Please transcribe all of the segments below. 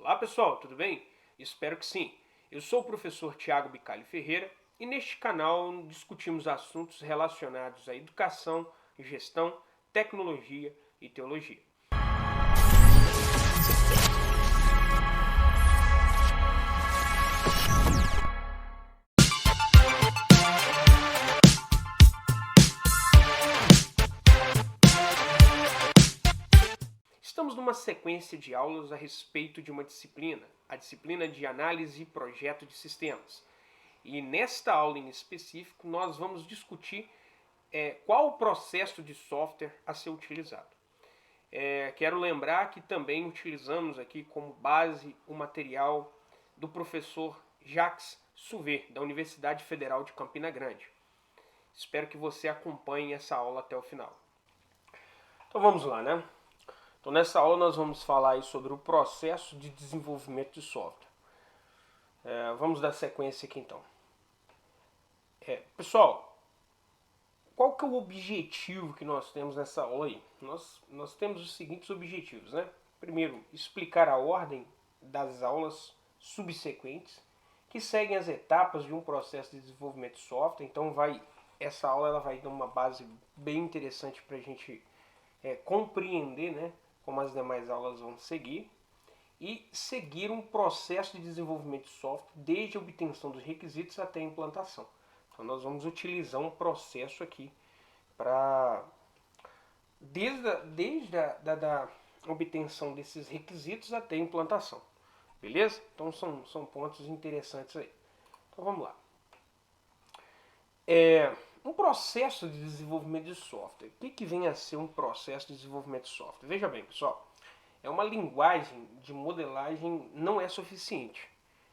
Olá pessoal, tudo bem? Espero que sim. Eu sou o professor Tiago Bicalho Ferreira e neste canal discutimos assuntos relacionados à educação, gestão, tecnologia e teologia. Estamos numa sequência de aulas a respeito de uma disciplina, a disciplina de análise e projeto de sistemas. E nesta aula em específico nós vamos discutir qual o processo de software a ser utilizado. Quero lembrar que também utilizamos aqui como base o material do professor Jacques Souver, da Universidade Federal de Campina Grande. Espero que você acompanhe essa aula até o final. Então vamos lá, né? Então nessa aula nós vamos falar aí sobre o processo de desenvolvimento de software. Vamos dar sequência aqui então. Pessoal, qual que é o objetivo que nós temos nessa aula aí? Nós temos os seguintes objetivos, né? Primeiro, explicar a ordem das aulas subsequentes que seguem as etapas de um processo de desenvolvimento de software. Então essa aula ela vai dar uma base bem interessante para a gente compreender, né, como as demais aulas vão seguir, e seguir um processo de desenvolvimento de software desde a obtenção dos requisitos até a implantação. Então nós vamos utilizar um processo aqui para desde a obtenção desses requisitos até a implantação. Beleza? Então são pontos interessantes aí. Então vamos lá. Um processo de desenvolvimento de software. O que vem a ser um processo de desenvolvimento de software? Veja bem, pessoal. Uma linguagem de modelagem não é suficiente.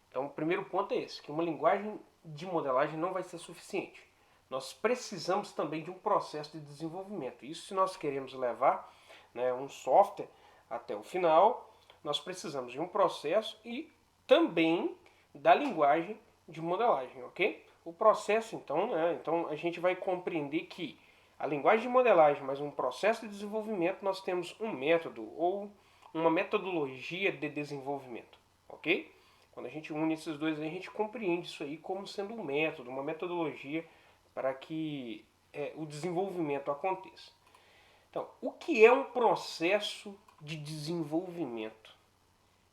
Então, o primeiro ponto é esse, que uma linguagem de modelagem não vai ser suficiente. Nós precisamos também de um processo de desenvolvimento. Isso se nós queremos levar, né, um software até o final, nós precisamos de um processo e também da linguagem de modelagem, ok? O processo, então a gente vai compreender que a linguagem de modelagem mais um processo de desenvolvimento, nós temos um método ou uma metodologia de desenvolvimento, ok? Quando a gente une esses dois, a gente compreende isso aí como sendo um método, uma metodologia para que o desenvolvimento aconteça. Então, o que é um processo de desenvolvimento?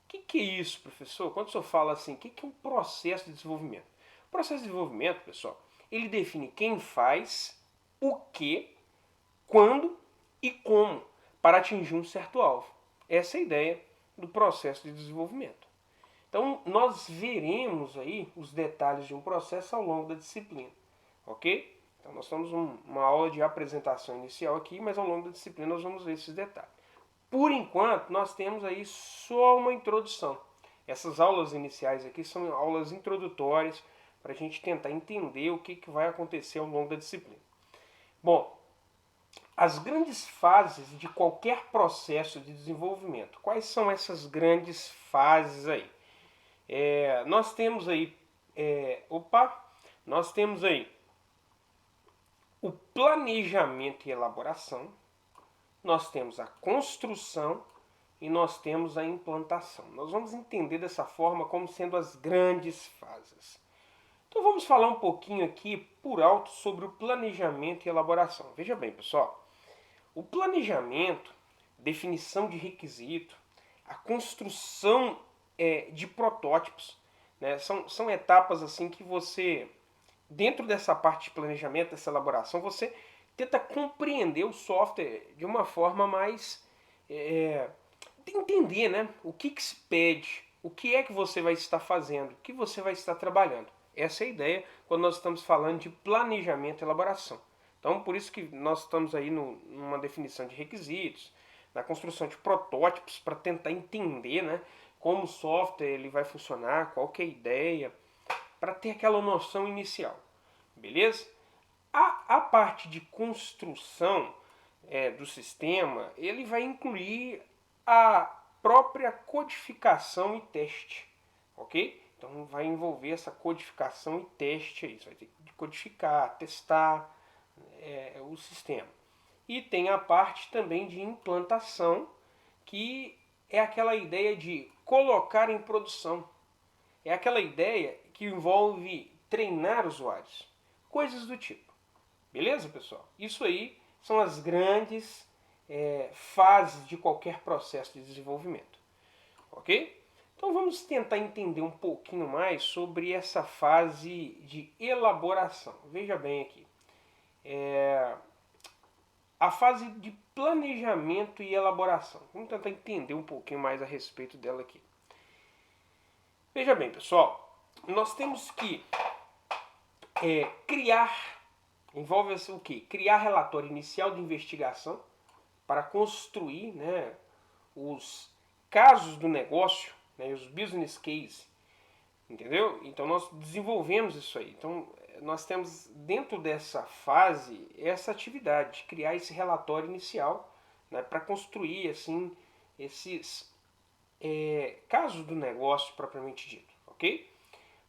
O que é isso, professor? Quando o senhor fala assim, o que é um processo de desenvolvimento? O processo de desenvolvimento, pessoal, ele define quem faz, o que, quando e como para atingir um certo alvo. Essa é a ideia do processo de desenvolvimento. Então, nós veremos aí os detalhes de um processo ao longo da disciplina, ok? Então, nós temos uma aula de apresentação inicial aqui, mas ao longo da disciplina nós vamos ver esses detalhes. Por enquanto, nós temos aí só uma introdução. Essas aulas iniciais aqui são aulas introdutórias para a gente tentar entender o que vai acontecer ao longo da disciplina. Bom, as grandes fases de qualquer processo de desenvolvimento. Quais são essas grandes fases aí? Nós temos aí o planejamento e elaboração, nós temos a construção e nós temos a implantação. Nós vamos entender dessa forma como sendo as grandes fases. Então vamos falar um pouquinho aqui por alto sobre o planejamento e elaboração. Veja bem, pessoal, o planejamento, definição de requisito, a construção de protótipos, né, são etapas assim que você, dentro dessa parte de planejamento, dessa elaboração, você tenta compreender o software de uma forma mais entender, né, o que se pede, o que é que você vai estar fazendo, o que você vai estar trabalhando. Essa é a ideia quando nós estamos falando de planejamento e elaboração. Então, por isso que nós estamos aí numa definição de requisitos, na construção de protótipos para tentar entender, né, como o software ele vai funcionar, qual que é a ideia, para ter aquela noção inicial. Beleza? A parte de construção do sistema, ele vai incluir a própria codificação e teste, ok? Então vai envolver essa codificação e teste aí. Você vai ter que codificar, testar o sistema. E tem a parte também de implantação, que é aquela ideia de colocar em produção. É aquela ideia que envolve treinar usuários. Coisas do tipo. Beleza, pessoal? Isso aí são as grandes fases de qualquer processo de desenvolvimento. Ok? Então vamos tentar entender um pouquinho mais sobre essa fase de elaboração. Veja bem aqui. A fase de planejamento e elaboração. Vamos tentar entender um pouquinho mais a respeito dela aqui. Veja bem, pessoal, nós temos que criar, envolve-se o quê? Criar relatório inicial de investigação para construir, né, os casos do negócio, né, os business case, entendeu? Então nós desenvolvemos isso aí. Então nós temos dentro dessa fase essa atividade de criar esse relatório inicial, né, para construir assim esses casos do negócio propriamente dito, ok?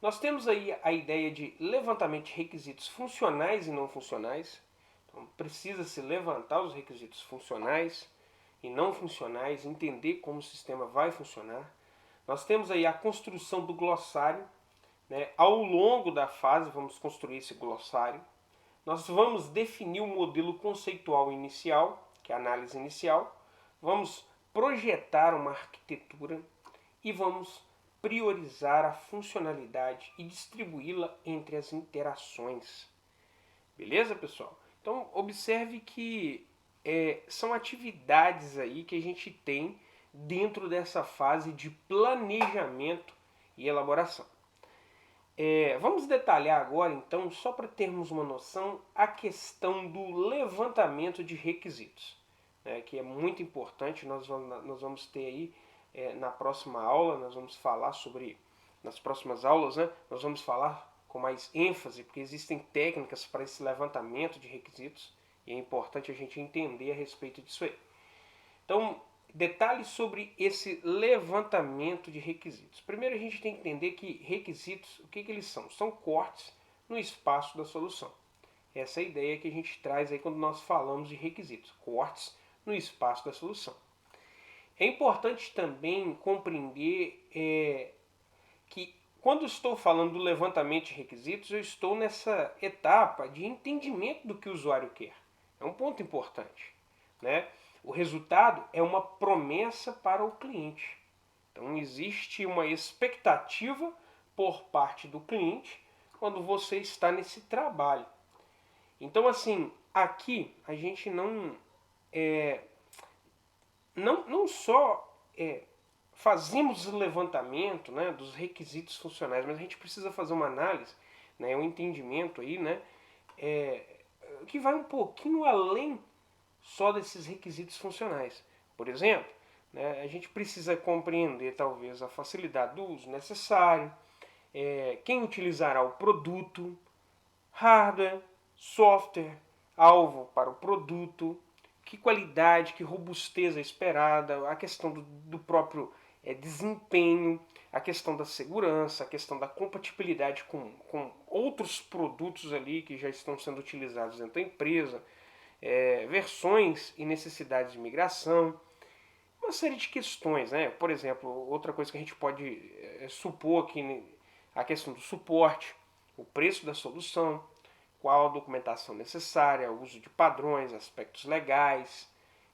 Nós temos aí a ideia de levantamento de requisitos funcionais e não funcionais. Então precisa se levantar os requisitos funcionais e não funcionais, entender como o sistema vai funcionar. Nós temos aí a construção do glossário, né? Ao longo da fase vamos construir esse glossário. Nós vamos definir o modelo conceitual inicial, que é a análise inicial. Vamos projetar uma arquitetura e vamos priorizar a funcionalidade e distribuí-la entre as interações. Beleza, pessoal? Então observe que são atividades aí que a gente tem dentro dessa fase de planejamento e elaboração. Vamos detalhar agora, então, só para termos uma noção, a questão do levantamento de requisitos, né, que é muito importante. Nós vamos ter aí, na próxima aula, nós vamos falar sobre, nas próximas aulas, né, nós vamos falar com mais ênfase, porque existem técnicas para esse levantamento de requisitos, e é importante a gente entender a respeito disso aí. Então, detalhes sobre esse levantamento de requisitos. Primeiro a gente tem que entender que requisitos, o que eles são? São cortes no espaço da solução. Essa é a ideia que a gente traz aí quando nós falamos de requisitos, cortes no espaço da solução. É importante também compreender que quando estou falando do levantamento de requisitos, eu estou nessa etapa de entendimento do que o usuário quer. É um ponto importante, né? O resultado é uma promessa para o cliente. Então existe uma expectativa por parte do cliente quando você está nesse trabalho. Então assim, aqui a gente não só fazemos o levantamento, né, dos requisitos funcionais, mas a gente precisa fazer uma análise, né, um entendimento aí, né, que vai um pouquinho além só desses requisitos funcionais. Por exemplo, né, a gente precisa compreender talvez a facilidade do uso necessário, quem utilizará o produto, hardware, software, alvo para o produto, que qualidade, que robustez é esperada, a questão do próprio desempenho, a questão da segurança, a questão da compatibilidade com outros produtos ali que já estão sendo utilizados dentro da empresa, versões e necessidades de migração, uma série de questões, né? Por exemplo, outra coisa que a gente pode supor aqui, a questão do suporte, o preço da solução, qual a documentação necessária, o uso de padrões, aspectos legais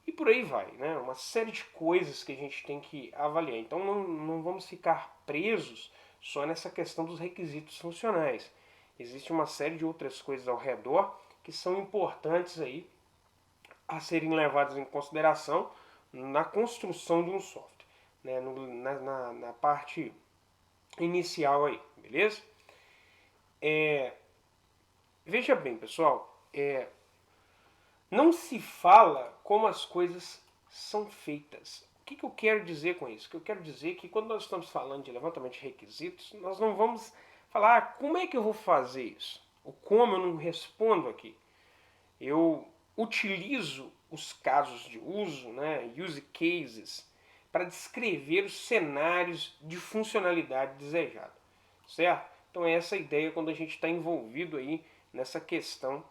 e por aí vai, né? Uma série de coisas que a gente tem que avaliar. Então não vamos ficar presos só nessa questão dos requisitos funcionais. Existe uma série de outras coisas ao redor que são importantes aí a serem levadas em consideração na construção de um software, né? Na parte inicial aí, beleza? Veja bem, pessoal, não se fala como as coisas são feitas. O que eu quero dizer com isso? O que eu quero dizer é que quando nós estamos falando de levantamento de requisitos, nós não vamos falar como é que eu vou fazer isso. O como eu não respondo aqui. Eu utilizo os casos de uso, né, use cases, para descrever os cenários de funcionalidade desejada, certo? Então é essa a ideia quando a gente está envolvido aí nessa questão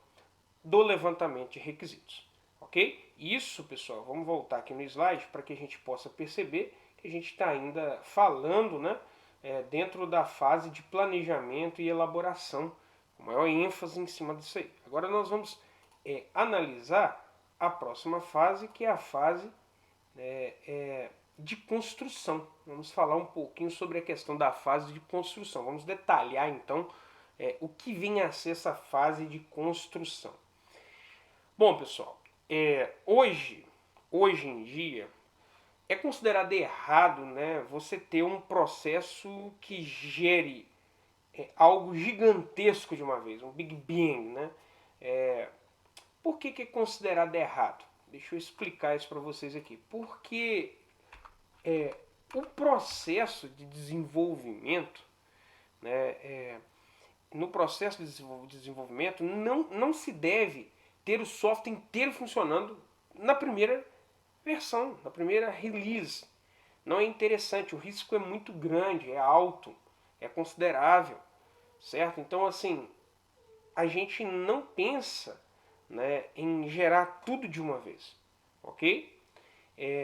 do levantamento de requisitos, ok? Isso, pessoal, vamos voltar aqui no slide para que a gente possa perceber que a gente está ainda falando, né, dentro da fase de planejamento e elaboração, com maior ênfase em cima disso aí. Agora nós vamos analisar a próxima fase, que é a fase de construção. Vamos falar um pouquinho sobre a questão da fase de construção. Vamos detalhar então o que vem a ser essa fase de construção. Bom, pessoal, hoje em dia é considerado errado, né, você ter um processo que gere algo gigantesco de uma vez, um Big Bang, né? Por que é considerado errado? Deixa eu explicar isso para vocês aqui. Porque o processo de desenvolvimento, né, no processo de desenvolvimento, não se deve ter o software inteiro funcionando na primeira versão, na primeira release. Não é interessante, o risco é muito grande, é alto, é considerável, certo? Então, assim, a gente não pensa, né, em gerar tudo de uma vez, ok?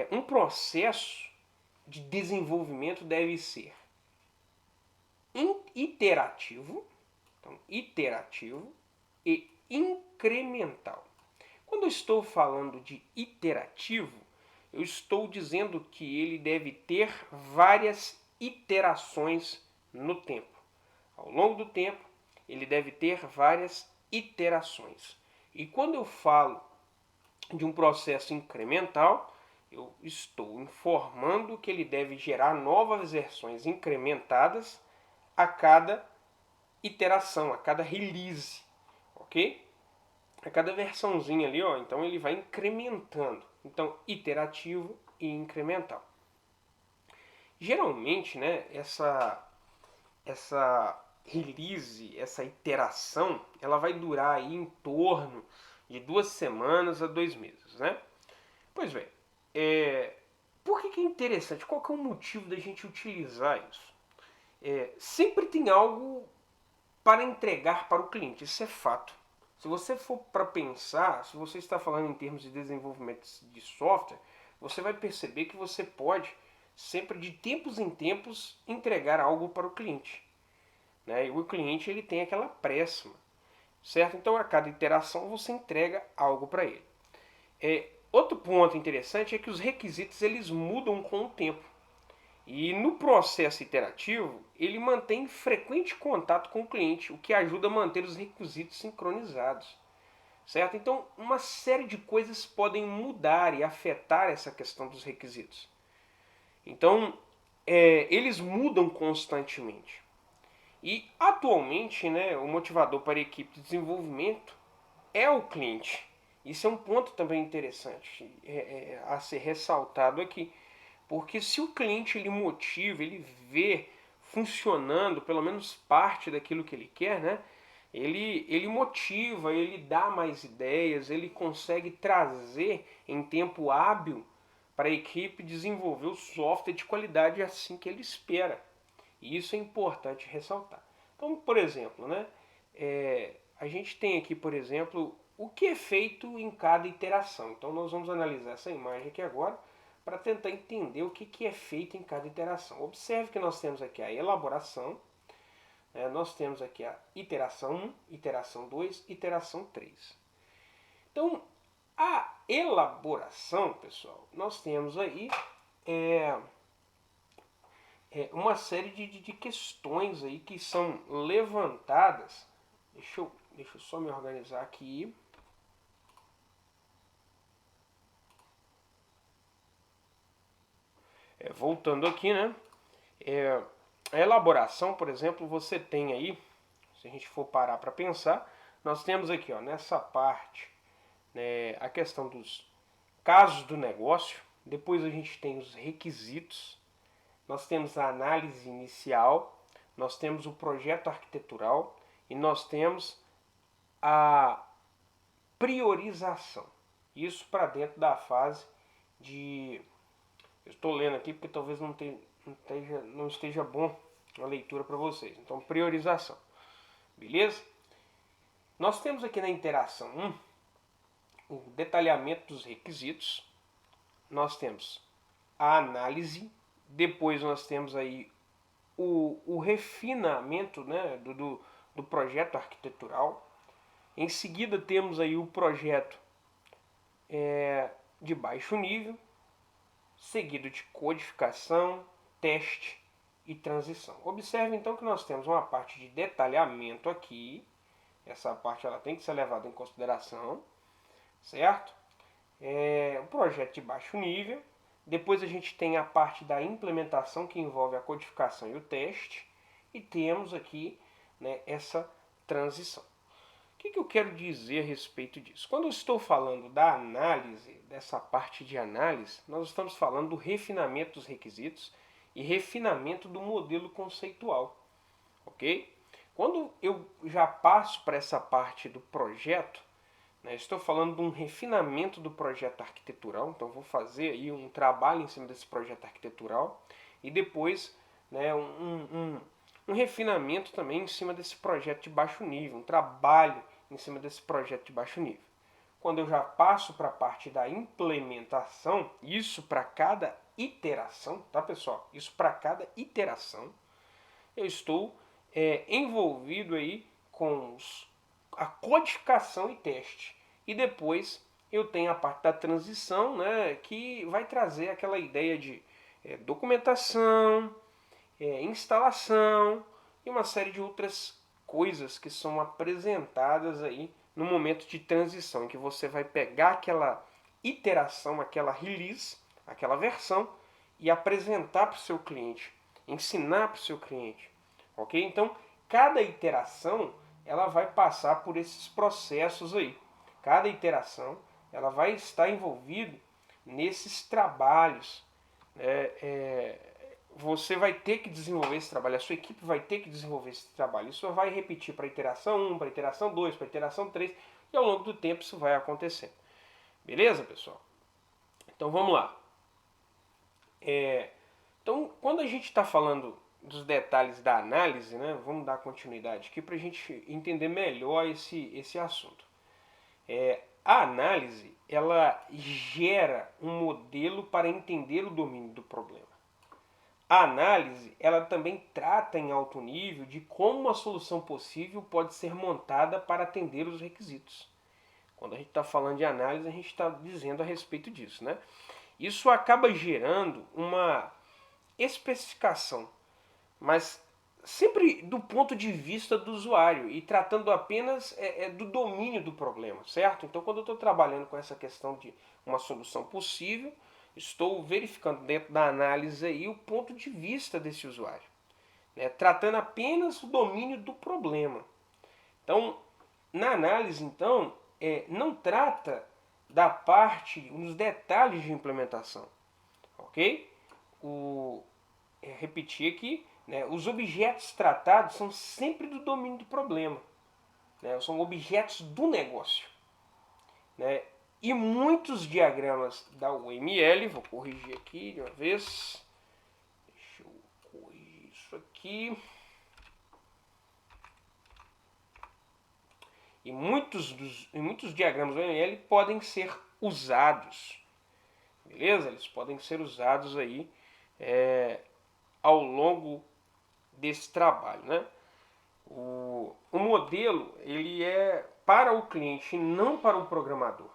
Um processo de desenvolvimento deve ser iterativo, então, iterativo e incremental. Quando eu estou falando de iterativo, eu estou dizendo que ele deve ter várias iterações no tempo. Ao longo do tempo, ele deve ter várias iterações. E quando eu falo de um processo incremental, eu estou informando que ele deve gerar novas versões incrementadas a cada iteração, a cada release, ok? A cada versãozinha ali, ó, então ele vai incrementando. Então, iterativo e incremental. Geralmente, né, essa release, essa iteração, ela vai durar aí em torno de 2 semanas a 2 meses, né? Pois bem, por que é interessante? Qual que é o motivo da gente utilizar isso? Sempre tem algo para entregar para o cliente, isso é fato. Se você for para pensar, se você está falando em termos de desenvolvimento de software, você vai perceber que você pode sempre de tempos em tempos entregar algo para o cliente, né? E o cliente ele tem aquela pressa, certo? Então a cada iteração você entrega algo para ele. Outro ponto interessante é que os requisitos eles mudam com o tempo. E no processo iterativo, ele mantém frequente contato com o cliente, o que ajuda a manter os requisitos sincronizados. Certo? Então, uma série de coisas podem mudar e afetar essa questão dos requisitos. Então, eles mudam constantemente. E, atualmente, né, o motivador para a equipe de desenvolvimento é o cliente. Isso é um ponto também interessante a ser ressaltado aqui. Porque se o cliente ele motiva, ele vê funcionando pelo menos parte daquilo que ele quer, né? Ele motiva, ele dá mais ideias, ele consegue trazer em tempo hábil para a equipe desenvolver o software de qualidade assim que ele espera. E isso é importante ressaltar. Então, por exemplo, né, a gente tem aqui, por exemplo, o que é feito em cada iteração. Então, nós vamos analisar essa imagem aqui agora para tentar entender o que é feito em cada iteração. Observe que nós temos aqui a elaboração, nós temos aqui a iteração 1, iteração 2, iteração 3. Então, a elaboração, pessoal, nós temos aí uma série de questões aí que são levantadas. Deixa eu só me organizar aqui. Voltando aqui, né? A elaboração, por exemplo, você tem aí, se a gente for parar para pensar, nós temos aqui, ó, nessa parte, né, a questão dos casos do negócio, depois a gente tem os requisitos, nós temos a análise inicial, nós temos o projeto arquitetural e nós temos a priorização. Isso para dentro da fase de... Eu estou lendo aqui porque talvez não esteja bom a leitura para vocês. Então, priorização. Beleza? Nós temos aqui na interação 1 o detalhamento dos requisitos. Nós temos a análise Depois nós temos aí o refinamento, né, do projeto arquitetural. Em seguida temos aí o projeto de baixo nível, seguido de codificação, teste e transição. Observe então que nós temos uma parte de detalhamento aqui. Essa parte ela tem que ser levada em consideração, certo? Um projeto de baixo nível. Depois a gente tem a parte da implementação, que envolve a codificação e o teste. E temos aqui, né, essa transição. O que eu quero dizer a respeito disso? Quando eu estou falando da análise, dessa parte de análise, nós estamos falando do refinamento dos requisitos e refinamento do modelo conceitual, ok? Quando eu já passo para essa parte do projeto, né, estou falando de um refinamento do projeto arquitetural, então vou fazer aí um trabalho em cima desse projeto arquitetural e depois, né, um refinamento também em cima desse projeto de baixo nível, um trabalho em cima desse projeto de baixo nível. Quando eu já passo para a parte da implementação, isso para cada iteração, tá pessoal? Isso para cada iteração, eu estou envolvido aí com a codificação e teste. E depois eu tenho a parte da transição, né, que vai trazer aquela ideia de documentação, instalação e uma série de outras coisas que são apresentadas aí no momento de transição, em que você vai pegar aquela iteração, aquela release, aquela versão e apresentar para o seu cliente, ensinar para o seu cliente, ok? Então, cada iteração ela vai passar por esses processos aí. Cada iteração ela vai estar envolvida nesses trabalhos. Você vai ter que desenvolver esse trabalho, a sua equipe vai ter que desenvolver esse trabalho. Isso vai repetir para a iteração 1, para a iteração 2, para a iteração 3, e ao longo do tempo isso vai acontecendo. Beleza, pessoal? Então vamos lá. Então, quando a gente está falando dos detalhes da análise, né, vamos dar continuidade aqui para a gente entender melhor esse assunto. A análise ela gera um modelo para entender o domínio do problema. A análise ela também trata em alto nível de como uma solução possível pode ser montada para atender os requisitos. Quando a gente está falando de análise, a gente está dizendo a respeito disso, né? Isso acaba gerando uma especificação, mas sempre do ponto de vista do usuário e tratando apenas do domínio do problema, certo? Então, quando eu estou trabalhando com essa questão de uma solução possível, estou verificando dentro da análise aí o ponto de vista desse usuário, né? Tratando apenas o domínio do problema. Então, na análise, então, não trata da parte, dos detalhes de implementação, ok? Repetir aqui, né, os objetos tratados são sempre do domínio do problema, né, são objetos do negócio, né, e muitos diagramas da UML, vou corrigir aqui de uma vez, deixa eu corrigir isso aqui, e muitos diagramas da UML podem ser usados, beleza? Eles podem ser usados aí ao longo desse trabalho, né? O modelo ele é para o cliente, não para o programador.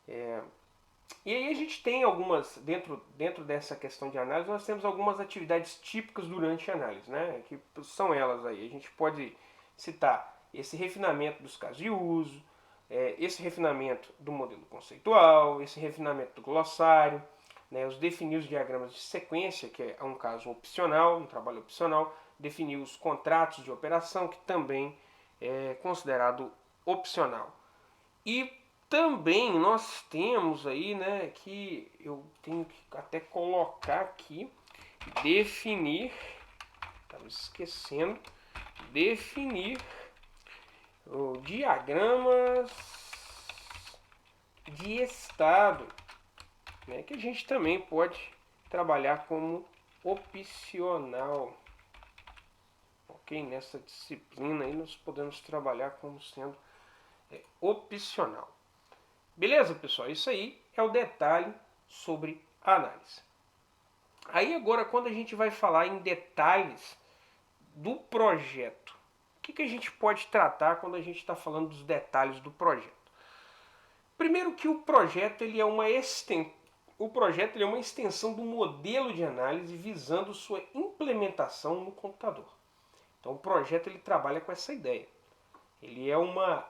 E aí a gente tem algumas, dentro dessa questão de análise, nós temos algumas atividades típicas durante a análise, né? Que são elas aí. A gente pode citar esse refinamento dos casos de uso, esse refinamento do modelo conceitual, esse refinamento do glossário, né? Os definir os diagramas de sequência, que é um caso opcional, um trabalho opcional, definir os contratos de operação, que também é considerado opcional. E também nós temos aí, né, que eu tenho que até colocar aqui, definir, estava esquecendo, definir diagramas de estado, né, que a gente também pode trabalhar como opcional. Ok? Nessa disciplina aí nós podemos trabalhar como sendo opcional. Beleza, pessoal? Isso aí é o detalhe sobre a análise. Aí agora, quando a gente vai falar em detalhes do projeto, o que a gente pode tratar quando a gente está falando dos detalhes do projeto? Primeiro que o projeto ele é uma extensão do modelo de análise visando sua implementação no computador. Então o projeto ele trabalha com essa ideia. Ele é uma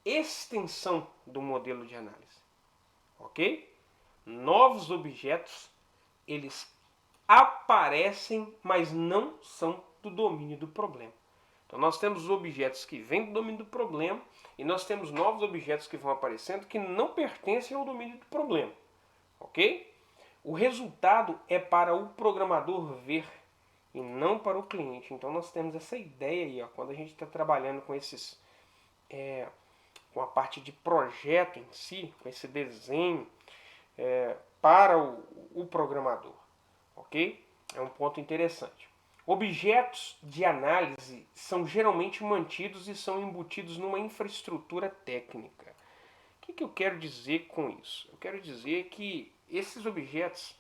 extensão do modelo de análise, ok? Novos objetos eles aparecem, mas não são do domínio do problema. Então nós temos objetos que vêm do domínio do problema e nós temos novos objetos que vão aparecendo que não pertencem ao domínio do problema, ok? O resultado é para o programador ver e não para o cliente. Então nós temos essa ideia aí, ó, quando a gente está trabalhando com esses, com a parte de projeto em si, com esse desenho para o programador, ok? É um ponto interessante. Objetos de análise são geralmente mantidos e são embutidos numa infraestrutura técnica. O que eu quero dizer com isso? Eu quero dizer que esses objetos,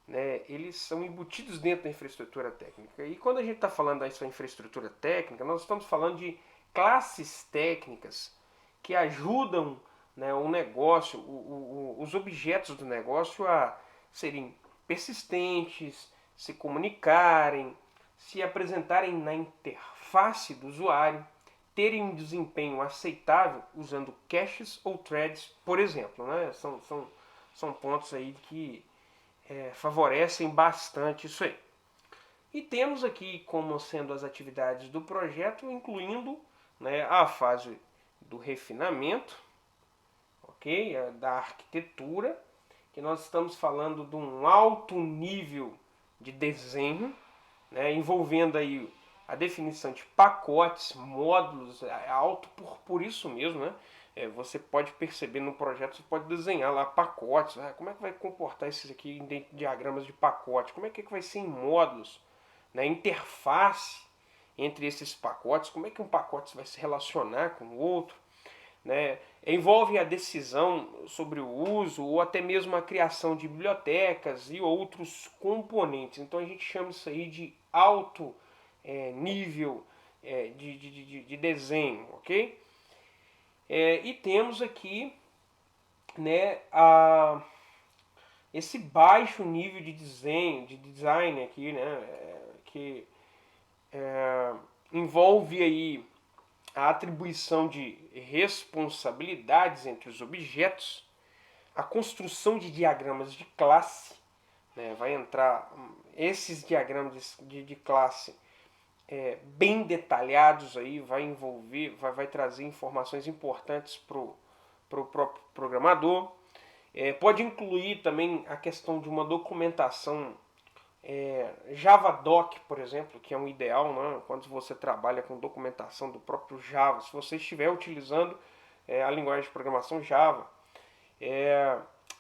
né, eles são embutidos dentro da infraestrutura técnica. E quando a gente está falando dessa infraestrutura técnica, nós estamos falando de classes técnicas que ajudam, né, o negócio, os objetos do negócio a serem persistentes, se comunicarem, se apresentarem na interface do usuário, terem um desempenho aceitável usando caches ou threads, por exemplo. Né? São pontos aí que favorecem bastante isso aí. E temos aqui como sendo as atividades do projeto, incluindo, né, a fase do refinamento, ok, da arquitetura, que nós estamos falando de um alto nível de desenho, né, envolvendo aí a definição de pacotes, módulos, alto por isso mesmo, né? Você pode perceber no projeto, você pode desenhar lá pacotes, como é que vai comportar esses aqui em diagramas de pacote, como é que vai ser em módulos, né? Interface entre esses pacotes, como é que um pacote vai se relacionar com o outro, né? Envolve a decisão sobre o uso ou até mesmo a criação de bibliotecas e outros componentes. Então a gente chama isso aí de alto nível de desenho, ok? E temos aqui, né, esse baixo nível de design aqui, né, que envolve aí a atribuição de responsabilidades entre os objetos, a construção de diagramas de classe, né, vai entrar esses diagramas de classe bem detalhados aí, vai envolver, vai trazer informações importantes para o próprio programador. Pode incluir também a questão de uma documentação Javadoc, por exemplo, que é um ideal, né, quando você trabalha com documentação do próprio Java. Se você estiver utilizando a linguagem de programação Java,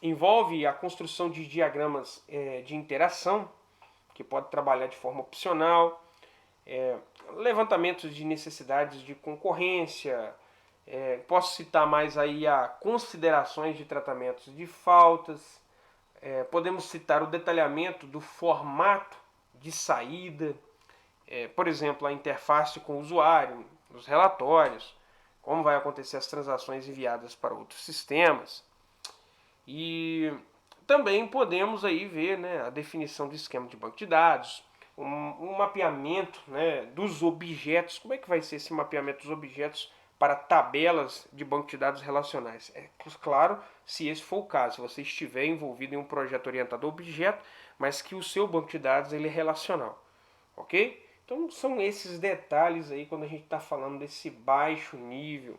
envolve a construção de diagramas de interação, que pode trabalhar de forma opcional, levantamentos de necessidades de concorrência, posso citar mais aí a considerações de tratamentos de faltas, podemos citar o detalhamento do formato de saída, por exemplo, a interface com o usuário, os relatórios, como vai acontecer as transações enviadas para outros sistemas. E também podemos aí ver, né, a definição do esquema de banco de dados, um mapeamento, né, dos objetos. Como é que vai ser esse mapeamento dos objetos para tabelas de banco de dados relacionais? É claro, se esse for o caso, se você estiver envolvido em um projeto orientado a objeto, mas que o seu banco de dados ele é relacional, ok? Então são esses detalhes aí quando a gente está falando desse baixo nível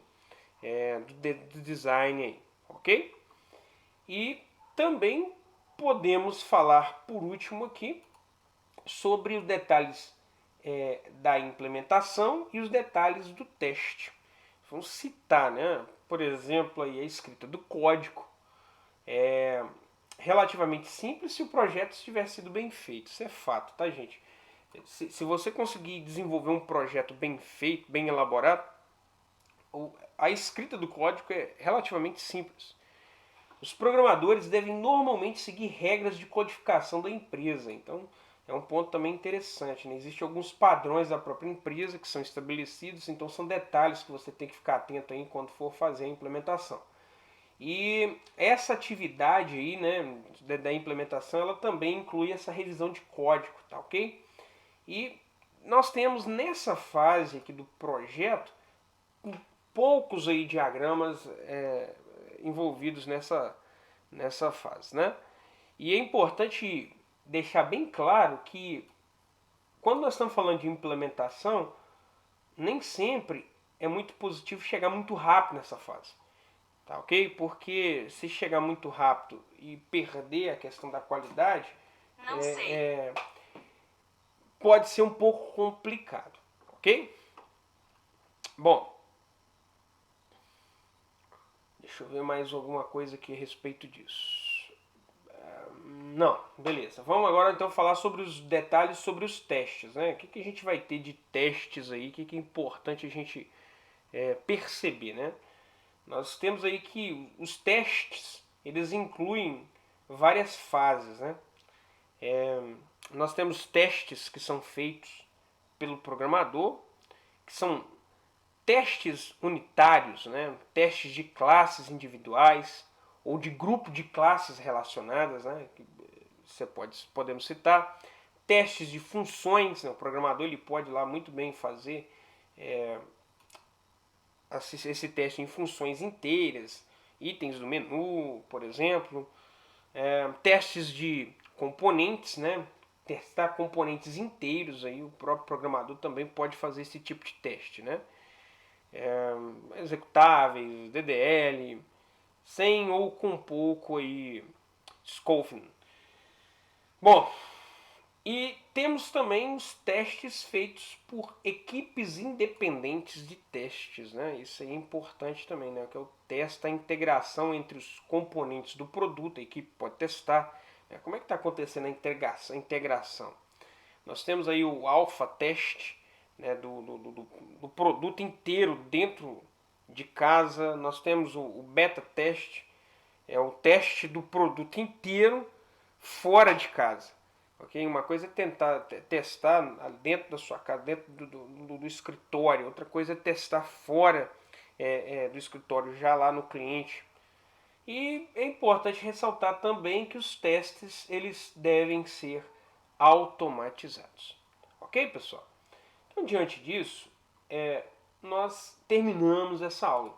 do design aí, ok? E também podemos falar por último aqui sobre os detalhes da implementação e os detalhes do teste. Vamos citar, né? Por exemplo, aí a escrita do código é relativamente simples se o projeto tiver sido bem feito. Isso é fato, tá, gente? Se você conseguir desenvolver um projeto bem feito, bem elaborado, a escrita do código é relativamente simples. Os programadores devem normalmente seguir regras de codificação da empresa. Então, é um ponto também interessante, né? Existem alguns padrões da própria empresa que são estabelecidos, então são detalhes que você tem que ficar atento aí quando for fazer a implementação. E essa atividade aí, né, da implementação, ela também inclui essa revisão de código, tá ok? E nós temos nessa fase aqui do projeto poucos aí diagramas envolvidos nessa fase, né? E é importante deixar bem claro que quando nós estamos falando de implementação, nem sempre é muito positivo chegar muito rápido nessa fase. Tá ok? Porque se chegar muito rápido e perder a questão da qualidade, pode ser um pouco complicado. Ok? Bom, deixa eu ver mais alguma coisa aqui a respeito disso. Não, beleza. Vamos agora então falar sobre os detalhes sobre os testes, né? O que a gente vai ter de testes aí, o que é importante a gente perceber, né? Nós temos aí que os testes, eles incluem várias fases, né? Nós temos testes que são feitos pelo programador, que são testes unitários, né? Testes de classes individuais ou de grupo de classes relacionadas, né? Que podemos citar. Testes de funções, né? O programador ele pode lá muito bem fazer esse teste em funções inteiras, itens do menu, por exemplo. Testes de componentes, né? Testar componentes inteiros, aí o próprio programador também pode fazer esse tipo de teste, né? Executáveis, DDL, sem ou com pouco aí scoping. Bom, e temos também os testes feitos por equipes independentes de testes, né? Isso aí é importante também, né? Que é o teste, a integração entre os componentes do produto, a equipe pode testar. Né? Como é que está acontecendo a integração? Nós temos aí o alpha teste, né? do produto inteiro dentro de casa. Nós temos o beta teste, é o teste do produto inteiro fora de casa. Okay? Uma coisa é tentar testar dentro da sua casa, dentro do escritório. Outra coisa é testar fora do escritório, já lá no cliente. E é importante ressaltar também que os testes eles devem ser automatizados. Ok, pessoal? Então, diante disso, nós terminamos essa aula.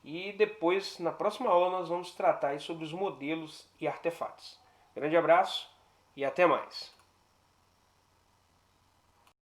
E depois, na próxima aula, nós vamos tratar sobre os modelos e artefatos. Grande abraço e até mais.